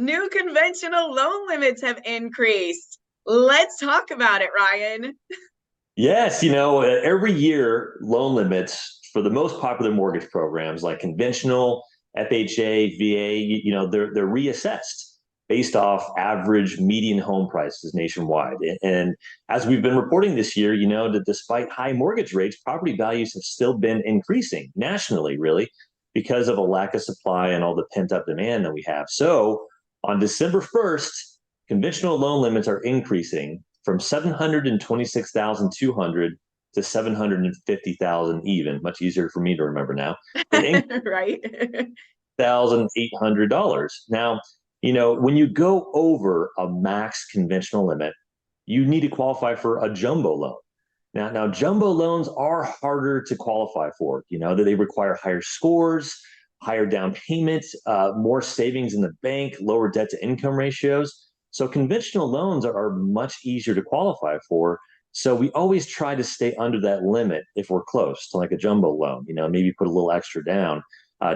New conventional loan limits have increased. Let's talk about it, Ryan. Yes, every year loan limits for the most popular mortgage programs like conventional, FHA, VA, they're reassessed based off average median home prices nationwide. And as we've been reporting this year, that despite high mortgage rates, property values have still been increasing nationally, really, because of a lack of supply and all the pent up demand that we have. So on December 1st, conventional loan limits are increasing from 726,200 to 750,000 even, much easier for me to remember now. It Right. $1,800. Now, when you go over a max conventional limit, you need to qualify for a jumbo loan. Now, jumbo loans are harder to qualify for. That they require higher scores, higher down payments, more savings in the bank, lower debt to income ratios. So conventional loans are much easier to qualify for. So we always try to stay under that limit if we're close to like a jumbo loan. Maybe put a little extra down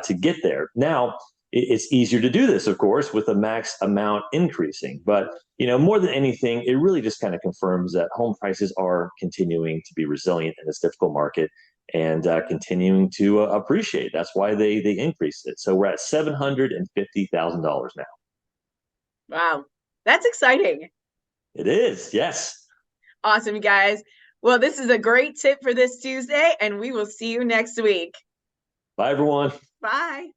to get there. Now, it's easier to do this, of course, with the max amount increasing. But more than anything, it really just kind of confirms that home prices are continuing to be resilient in this difficult market and continuing to appreciate. That's why they increased it. So we're at $750,000 now. Wow. That's exciting. It is, yes. Awesome, guys. Well, this is a great tip for this Tuesday, and we will see you next week. Bye, everyone. Bye.